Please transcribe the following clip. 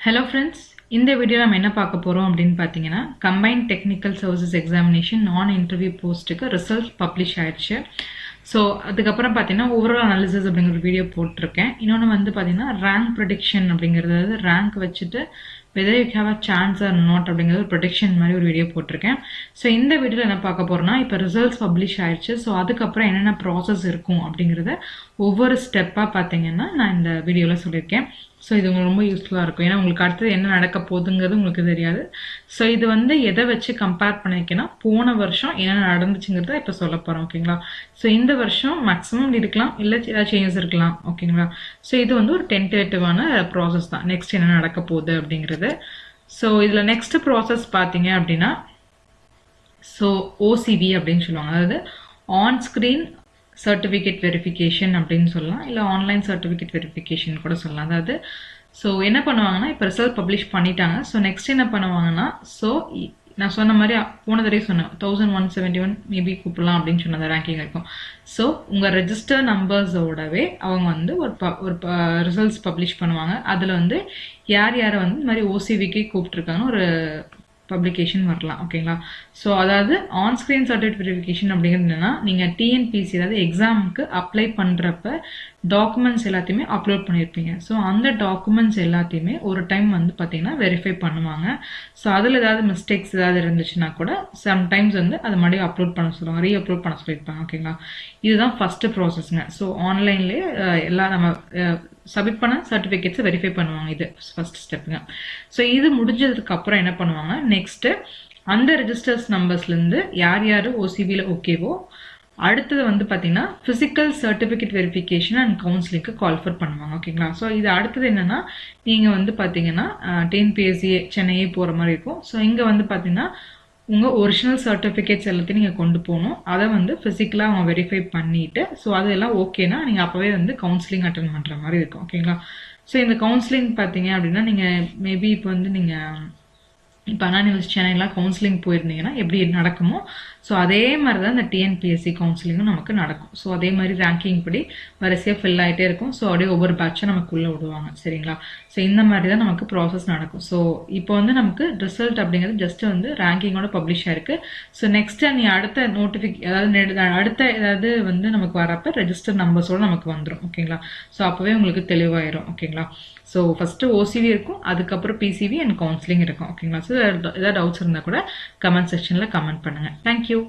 Hello friends, இந்த video நம்ம என்ன பார்க்க போறோம் அப்படினு பாத்தீங்கன்னா Combined Technical Services Examination non-interview போஸ்ட்டுக்கு ரிசல்ட் பப்ளிஷ் ஆயிடுச்சு. ஸோ அதுக்கப்புறம் பார்த்தீங்கன்னா ஓவரால் அனாலிசிஸ் அப்படிங்கிற ஒரு வீடியோ போட்டிருக்கேன். இன்னொன்று வந்து பார்த்தீங்கன்னா ரேங்க் ப்ரெடிக்ஷன் அப்படிங்கிறது, அதாவது ரேங்க் வச்சுட்டு whether you have a chance or not அப்படிங்கிறது ஒரு ப்ரெடிக்ஷன் மாதிரி ஒரு வீடியோ போட்டிருக்கேன். ஸோ இந்த வீடியோவில் என்ன பார்க்க போறோம்னா, இப்போ ரிசல்ட்ஸ் பப்ளிஷ் ஆயிடுச்சு. ஸோ அதுக்கப்புறம் என்னென்ன ப்ராசஸ் இருக்கும் அப்படிங்கிறத ஒவ்வொரு ஸ்டெப்பாக பார்த்தீங்கன்னா நான் இந்த வீடியோவில் சொல்லியிருக்கேன். ஸோ இது உங்களுக்கு ரொம்ப யூஸ்ஃபுல்லாக இருக்கும். ஏன்னா உங்களுக்கு அடுத்தது என்ன நடக்க போகுதுங்கிறது உங்களுக்கு தெரியாது. ஸோ இது வந்து எதை வச்சு கம்பேர் பண்ணிக்கன்னா, போன வருஷம் என்ன நடந்துச்சுங்கிறத இப்போ சொல்ல போகிறோம். ஓகேங்களா? ஸோ இந்த வருஷம் மேக்ஸிமம் இருக்கலாம், இல்லை ஏதாவது சேஞ்சஸ் இருக்கலாம். ஓகேங்களா? ஸோ இது வந்து ஒரு டென்டேட்டிவான ப்ராசஸ் தான், நெக்ஸ்ட் என்ன நடக்க போகுது அப்படிங்கிறது. ஸோ இதில் நெக்ஸ்ட் ப்ராசஸ் பார்த்தீங்க அப்படின்னா, ஸோ ஓசிவி அப்படின்னு சொல்லுவாங்க. அதாவது ஆன் ஸ்க்ரீன் சர்டிஃபிகேட் வெரிஃபிகேஷன் அப்படின்னு சொல்லலாம், இல்லை ஆன்லைன் சர்டிஃபிகேட் வெரிஃபிகேஷன் கூட சொல்லலாம். அதாவது ஸோ என்ன பண்ணுவாங்கன்னா, இப்போ ரிசல்ட் பப்ளிஷ் பண்ணிட்டாங்க. ஸோ நெக்ஸ்ட் என்ன பண்ணுவாங்கன்னா, ஸோ நான் சொன்ன மாதிரி போன தடவை சொன்னேன் 1171 மேபி கூப்பிடலாம் அப்படின்னு சொன்னது ரேங்கிங் இருக்கும். ஸோ உங்கள் ரெஜிஸ்டர் நம்பர்ஸோடவே அவங்க வந்து ஒரு ரிசல்ட்ஸ் பப்ளிஷ் பண்ணுவாங்க. அதில் வந்து யார் யாரை வந்து இந்த மாதிரி ஓசிவிக்கே கூப்பிட்டுருக்காங்கன்னு ஒரு பப்ளிகேஷன் வரலாம். ஓகேங்களா? ஸோ அதாவது ஆன் ஸ்க்ரீன் சர்டிஃபிகேட் வெரிஃபிகேஷன் அப்படிங்கிறது என்னன்னா, நீங்கள் டிஎன்பிசி அதாவது எக்ஸாமுக்கு அப்ளை பண்ணுறப்ப டாக்குமெண்ட்ஸ் எல்லாத்தையுமே அப்லோட் பண்ணியிருப்பீங்க. ஸோ அந்த டாக்குமெண்ட்ஸ் எல்லாத்தையுமே ஒரு டைம் வந்து பார்த்தீங்கன்னா வெரிஃபை பண்ணுவாங்க. ஸோ அதில் ஏதாவது மிஸ்டேக்ஸ் ஏதாவது இருந்துச்சுன்னா கூட சம்டைம்ஸ் வந்து அதை மறுபடியும் அப்லோட் பண்ண சொல்லுவாங்க, ரீ அப்லோட் பண்ண சொல்லியிருப்பாங்க. ஓகேங்களா? இதுதான் ஃபஸ்ட்டு ப்ராசஸ்ங்க. ஸோ ஆன்லைன்லேயே எல்லாம் நம்ம சப்மிட் பண்ண சர்டிஃபிகேட்ஸை வெரிஃபை பண்ணுவாங்க. இது ஃபர்ஸ்ட் ஸ்டெப்புங்க. ஸோ இது முடிஞ்சதுக்கு அப்புறம் என்ன பண்ணுவாங்க, நெக்ஸ்ட் அந்த ரெஜிஸ்டர்ஸ் நம்பர்ஸ்லேருந்து யார் யார் ஓசிபியில் ஓகேவோ அடுத்தது வந்து பார்த்தீங்கன்னா ஃபிசிக்கல் சர்டிஃபிகேட் வெரிஃபிகேஷன் அண்ட் கவுன்சிலிங்க்கு கால்ஃபர் பண்ணுவாங்க. ஓகேங்களா? ஸோ இது அடுத்தது என்னன்னா, நீங்கள் வந்து பார்த்தீங்கன்னா டிஎன்பிஎஸ்சி சென்னையே போகிற மாதிரி இருக்கும். ஸோ இங்கே வந்து பார்த்தீங்கன்னா உங்கள் ஒரிஜினல் சர்டிஃபிகேட்ஸ் எல்லாத்தையும் நீங்கள் கொண்டு போகணும். அதை வந்து ஃபிசிக்கலாக அவங்க வெரிஃபை பண்ணிவிட்டு, ஸோ அதெல்லாம் ஓகேனா நீங்கள் அப்போவே வந்து கவுன்சிலிங் அட்டன் பண்ணுற மாதிரி இருக்கும். ஓகேங்களா? ஸோ இந்த கவுன்சிலிங் பார்த்தீங்க அப்படின்னா, நீங்கள் மேபி இப்போ வந்து நீங்கள் இப்போ அண்ணா யூனிவர்சிட்டி சென்னைலாம் கவுன்சிலிங் போயிருந்தீங்கன்னா எப்படி நடக்குமோ, ஸோ அதே மாதிரி தான் இந்த டிஎன்பிஎஸ்சி கவுன்சிலிங்கும் நமக்கு நடக்கும். ஸோ அதே மாதிரி ரேங்கிங் படி வரிசையாக ஃபில் ஆகிட்டே இருக்கும். ஸோ அப்படியே ஒவ்வொரு பேட்சும் நமக்குள்ளே விடுவாங்க. சரிங்களா? ஸோ இந்த மாதிரி தான் நமக்கு ப்ராசஸ் நடக்கும். ஸோ இப்போ வந்து நமக்கு ரிசல்ட் அப்படிங்கிறது ஜஸ்ட் வந்து ரேங்கிங்கோட பப்ளிஷ் ஆயிருக்கு. ஸோ நெக்ஸ்ட் நீ அடுத்த அதாவது அடுத்த ஏதாவது வந்து நமக்கு வரப்போ ரெஜிஸ்டர் நம்பர்ஸோடு நமக்கு வந்துடும். ஓகேங்களா? ஸோ அப்போவே உங்களுக்கு தெளிவாயிரும். ஓகேங்களா? ஸோ ஃபஸ்ட்டு ஓசிவி இருக்கும், அதுக்கப்புறம் பிசிவி அண்ட் கவுன்சிலிங் இருக்கும். ஓகேங்களா? ஸோ ஏதாவது டவுட்ஸ் இருந்தால் கூட கமெண்ட் செக்ஷனில் கமெண்ட் பண்ணுங்கள். தேங்க்யூ.